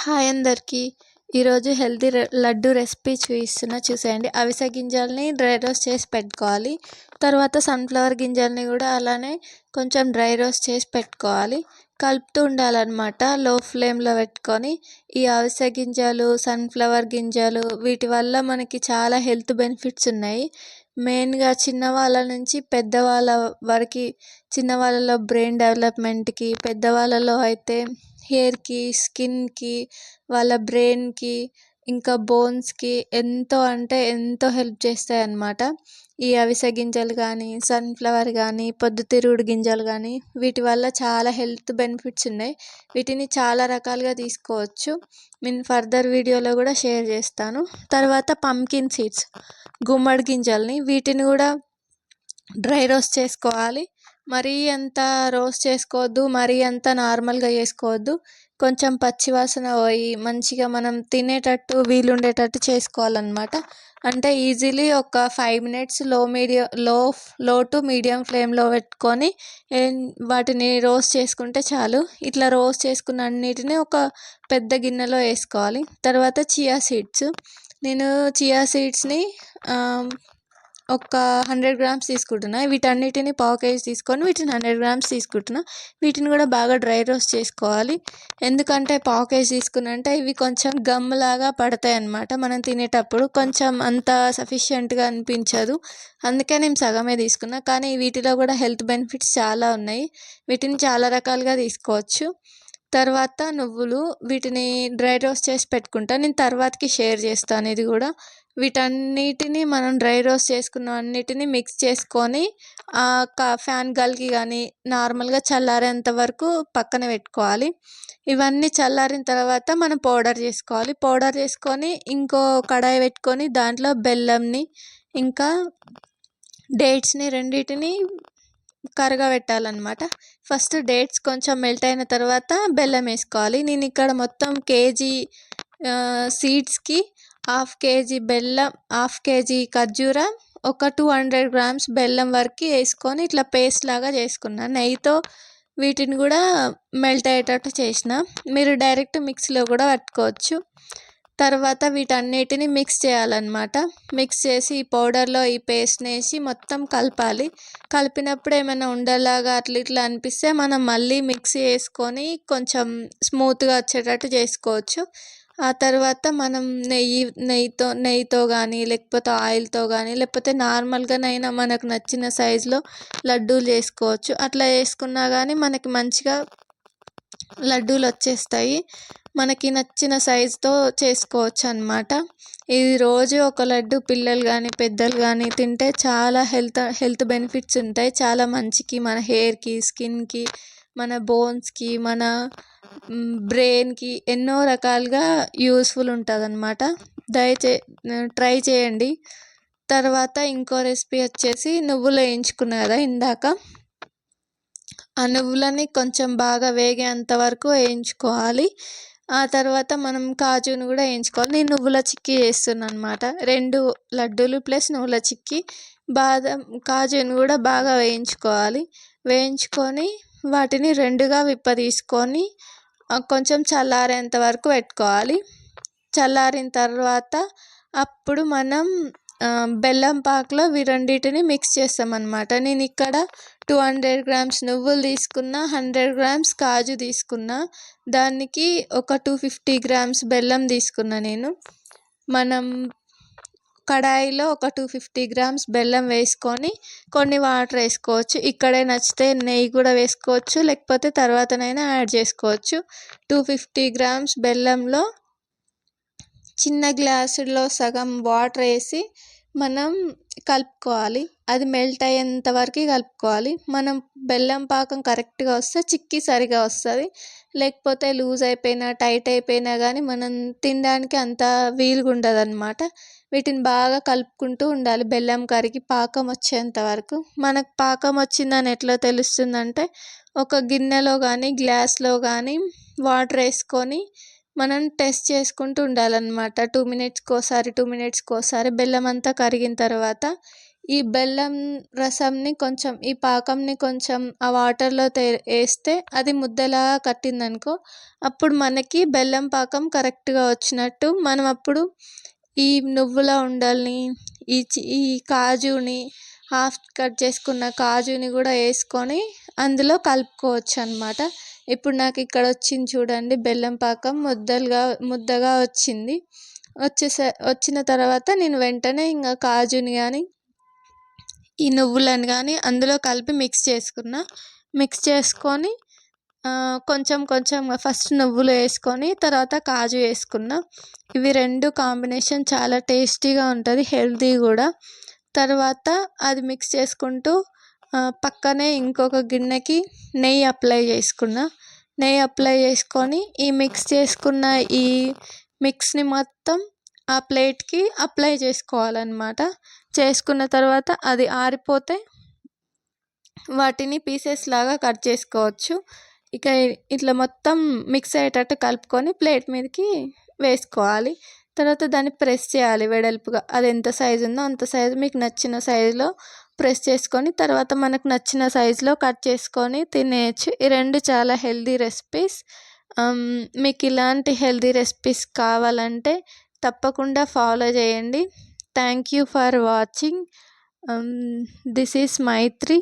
Hi అందరికీ. ఈరోజు healthy laddu recipe చూసేయండి. అవిసె గింజల్ని డ్రై రోస్ట్ చేసి పెట్టుకోవాలి. తర్వాత సన్ఫ్లవర్ గింజల్ని కూడా అలానే కొంచెం డ్రై రోస్ట్ చేసి పెట్టుకోవాలి. కలుపుతూ ఉండాలన్నమాట లో ఫ్లేమ్లో పెట్టుకొని. ఈ అవిసె గింజలు, సన్ఫ్లవర్ గింజలు వీటి వల్ల మనకి చాలా హెల్త్ బెనిఫిట్స్ ఉన్నాయి. మెయిన్గా చిన్నవాళ్ళ నుంచి పెద్దవాళ్ళ వరకు, చిన్నవాళ్ళలో బ్రెయిన్ డెవలప్మెంట్కి, పెద్దవాళ్ళలో అయితే హెయిర్కి, స్కిన్కి, వాళ్ళ బ్రెయిన్కి, ఇంకా బోన్స్కి ఎంతో అంటే ఎంతో హెల్ప్ చేస్తాయి అన్నమాట. ఈ అవిసె గింజలు కానీ, సన్ఫ్లవర్ కానీ, పొద్దుతిరుగుడు గింజలు కానీ వీటి వల్ల చాలా హెల్త్ బెనిఫిట్స్ ఉన్నాయి. వీటిని చాలా రకాలుగా తీసుకోవచ్చు. నేను ఫర్దర్ వీడియోలో కూడా షేర్ చేస్తాను. తర్వాత పంకిన్ సీడ్స్, గుమ్మడి గింజల్ని వీటిని కూడా డ్రై రోస్ట్ చేసుకోవాలి. మరీ అంత రోస్ట్ చేసుకోవద్దు, మరీ అంత నార్మల్గా చేసుకోవద్దు. కొంచెం పచ్చివాసన పోయి మంచిగా మనం తినేటట్టు వీలుండేటట్టు చేసుకోవాలన్నమాట. అంటే ఈజీలీ ఒక 5 minutes లో టు మీడియం ఫ్లేమ్లో పెట్టుకొని వాటిని రోస్ట్ చేసుకుంటే చాలు. ఇట్లా రోస్ట్ చేసుకున్న అన్నిటిని ఒక పెద్ద గిన్నెలో వేసుకోవాలి. తర్వాత చియా సీడ్స్, నేను చియా సీడ్స్ని ఒక 100 grams తీసుకుంటున్నా. వీటన్నిటిని పావు కేజీ తీసుకొని వీటిని 100 grams తీసుకుంటున్నా. వీటిని కూడా బాగా డ్రై రోస్ట్ చేసుకోవాలి. ఎందుకంటే పావు కేజీ తీసుకున్నంటే ఇవి కొంచెం గమ్ లాగా పడతాయి అన్నమాట. మనం తినేటప్పుడు కొంచెం అంత సఫిషియెంట్గా అనిపించదు. అందుకే నేను సగమే తీసుకున్నా. కానీ వీటిలో కూడా హెల్త్ బెనిఫిట్స్ చాలా ఉన్నాయి. వీటిని చాలా రకాలుగా తీసుకోవచ్చు. తర్వాత నువ్వులు, వీటిని డ్రై రోస్ట్ చేసి పెట్టుకుంటా. నేను తర్వాతకి షేర్ చేస్తాను ఇది కూడా. వీటన్నిటిని మనం డ్రై రోస్ట్ చేసుకున్న అన్నిటిని మిక్స్ చేసుకొని ఫ్యాన్ గాలికి కానీ నార్మల్గా చల్లారేంత వరకు పక్కన పెట్టుకోవాలి. ఇవన్నీ చల్లారిన తర్వాత మనం పౌడర్ చేసుకోవాలి. పౌడర్ చేసుకొని ఇంకో కడాయి పెట్టుకొని దాంట్లో బెల్లంని ఇంకా డేట్స్ని రెండింటిని కరగబెట్టాలన్నమాట. ఫస్ట్ డేట్స్ కొంచెం మెల్ట్ అయిన తర్వాత బెల్లం వేసుకోవాలి. నేను ఇక్కడ మొత్తం కేజీ సీడ్స్కి 1/2 kg బెల్లం, 1/2 kg ఖర్జూరం, ఒక 200 grams బెల్లం వరకు వేసుకొని ఇట్లా పేస్ట్ లాగా చేసుకున్నాను. నెయ్యితో వీటిని కూడా మెల్ట్ అయ్యేటట్టు చేసిన. మీరు డైరెక్ట్ మిక్సీలో కూడా పట్టుకోవచ్చు. తర్వాత వీటన్నిటిని మిక్స్ చేయాలన్నమాట. మిక్స్ చేసి ఈ పౌడర్లో ఈ పేస్ట్ని వేసి మొత్తం కలపాలి. కలిపినప్పుడు ఏమైనా ఉండలాగా అట్లా ఇట్లా అనిపిస్తే మనం మళ్ళీ మిక్సీ వేసుకొని కొంచెం స్మూత్గా వచ్చేటట్టు చేసుకోవచ్చు. ఆ తర్వాత మనం నెయ్యితో కానీ లేకపోతే ఆయిల్తో కానీ లేకపోతే నార్మల్గానైనా మనకు నచ్చిన సైజులో లడ్డూలు చేసుకోవచ్చు. అట్లా చేసుకున్నా కానీ మనకి మంచిగా లడ్డూలు వచ్చేస్తాయి. మనకి నచ్చిన సైజుతో చేసుకోవచ్చు అన్నమాట. ఇది రోజు ఒక లడ్డు పిల్లలు కానీ పెద్దలు కానీ తింటే చాలా హెల్త్ బెనిఫిట్స్ ఉంటాయి. చాలా మంచికి, మన హెయిర్కి, స్కిన్కి, మన బోన్స్కి, మన బ్రెయిన్కి ఎన్నో రకాలుగా యూస్ఫుల్ ఉంటుంది అన్నమాట. ట్రై చేయండి. తర్వాత ఇంకో రెసిపీ వచ్చేసి నువ్వులు వేయించుకున్నా కదా ఇందాక, ఆ నువ్వులని కొంచెం బాగా వేగేంత వరకు వేయించుకోవాలి. ఆ తర్వాత మనం కాజును కూడా వేయించుకోవాలి. నేను నువ్వుల చిక్కీ చేస్తున్నాను అన్నమాట. 2 లడ్డూలు ప్లస్ నువ్వుల చిక్కీ. బాదం, కాజును కూడా బాగా వేయించుకోవాలి. వేయించుకొని వాటిని 2గా తీసుకొని కొంచెం చల్లారేంత వరకు పెట్టుకోవాలి. చల్లారిన తర్వాత అప్పుడు మనం బెల్లం పాకలో ఇవి రెండింటిని మిక్స్ చేస్తామన్నమాట. నేను ఇక్కడ 200 grams నువ్వులు తీసుకున్నా, 100 grams కాజు తీసుకున్నా. దానికి ఒక 250 grams బెల్లం తీసుకున్నా నేను. మనం కడాయిలో ఒక 250 grams బెల్లం వేసుకొని కొన్ని వాటర్ వేసుకోవచ్చు. ఇక్కడే నచ్చితే నెయ్యి కూడా వేసుకోవచ్చు, లేకపోతే తర్వాతనైనా యాడ్ చేసుకోవచ్చు. 250 grams బెల్లంలో చిన్న గ్లాసులో సగం వాటర్ వేసి మనం కలుపుకోవాలి. అది మెల్ట్ అయ్యేంత వరకు కలుపుకోవాలి. మనం బెల్లం పాకం కరెక్ట్గా వస్తే చిక్కీ సరిగా వస్తుంది. లేకపోతే లూజ్ అయిపోయినా టైట్ అయిపోయినా కానీ మనం తినడానికి అంత వీలుగా ఉండదు అన్నమాట. వీటిని బాగా కలుపుకుంటూ ఉండాలి బెల్లం కరిగి పాకం వచ్చేంత వరకు. మనకు పాకం వచ్చిందని ఎట్లా తెలుస్తుందంటే, ఒక గిన్నెలో కానీ గ్లాస్లో కానీ వాటర్ వేసుకొని మనం టెస్ట్ చేసుకుంటూ ఉండాలన్నమాట. 2 minutesకి ఒకసారి బెల్లం అంతా కరిగిన తర్వాత ఈ బెల్లం రసంని కొంచెం ఈ పాకంని కొంచెం ఆ వాటర్లో వేస్తే అది ముద్దలాగా కట్టిందనుకో, అప్పుడు మనకి బెల్లం పాకం కరెక్ట్గా వచ్చినట్టు. మనం అప్పుడు ఈ నువ్వుల ఉండల్ని, ఈ కాజుని, హాఫ్ కట్ చేసుకున్న కాజుని కూడా వేసుకొని అందులో కలుపుకోవచ్చు అనమాట. ఇప్పుడు నాకు ఇక్కడ వచ్చింది చూడండి, బెల్లం పాకం ముద్దగా వచ్చింది. వచ్చిన తర్వాత నేను వెంటనే ఇంకా కాజుని కానీ ఈ నువ్వులను కానీ అందులో కలిపి మిక్స్ చేసుకొని కొంచెం కొంచెంగా ఫస్ట్ నువ్వులు వేసుకొని తర్వాత కాజు వేసుకున్నా. ఇవి రెండు కాంబినేషన్ చాలా టేస్టీగా ఉంటుంది, హెల్తీ కూడా. తర్వాత అది మిక్స్ చేసుకుంటూ పక్కనే ఇంకొక గిన్నెకి నెయ్యి అప్లై చేసుకొని ఈ మిక్స్ చేసుకున్న ఈ మిక్స్ని మొత్తం ఆ ప్లేట్కి అప్లై చేసుకోవాలన్నమాట. చేసుకున్న తర్వాత అది ఆరిపోతే వాటిని పీసెస్ లాగా కట్ చేసుకోవచ్చు. ఇక ఇట్లా మొత్తం మిక్స్ అయ్యేటట్టు కలుపుకొని ప్లేట్ మీదకి వేసుకోవాలి. తర్వాత దాన్ని ప్రెస్ చేయాలి వెడల్పుగా. అది ఎంత సైజు ఉందో అంత సైజు మీకు నచ్చిన సైజులో ప్రెస్ చేసుకొని తర్వాత మనకు నచ్చిన సైజులో కట్ చేసుకొని తినేయచ్చు. ఈ రెండు చాలా హెల్దీ రెసిపీస్. మీకు ఇలాంటి హెల్దీ రెసిపీస్ కావాలంటే తప్పకుండా ఫాలో చేయండి. Thank you for watching. This is Mythri.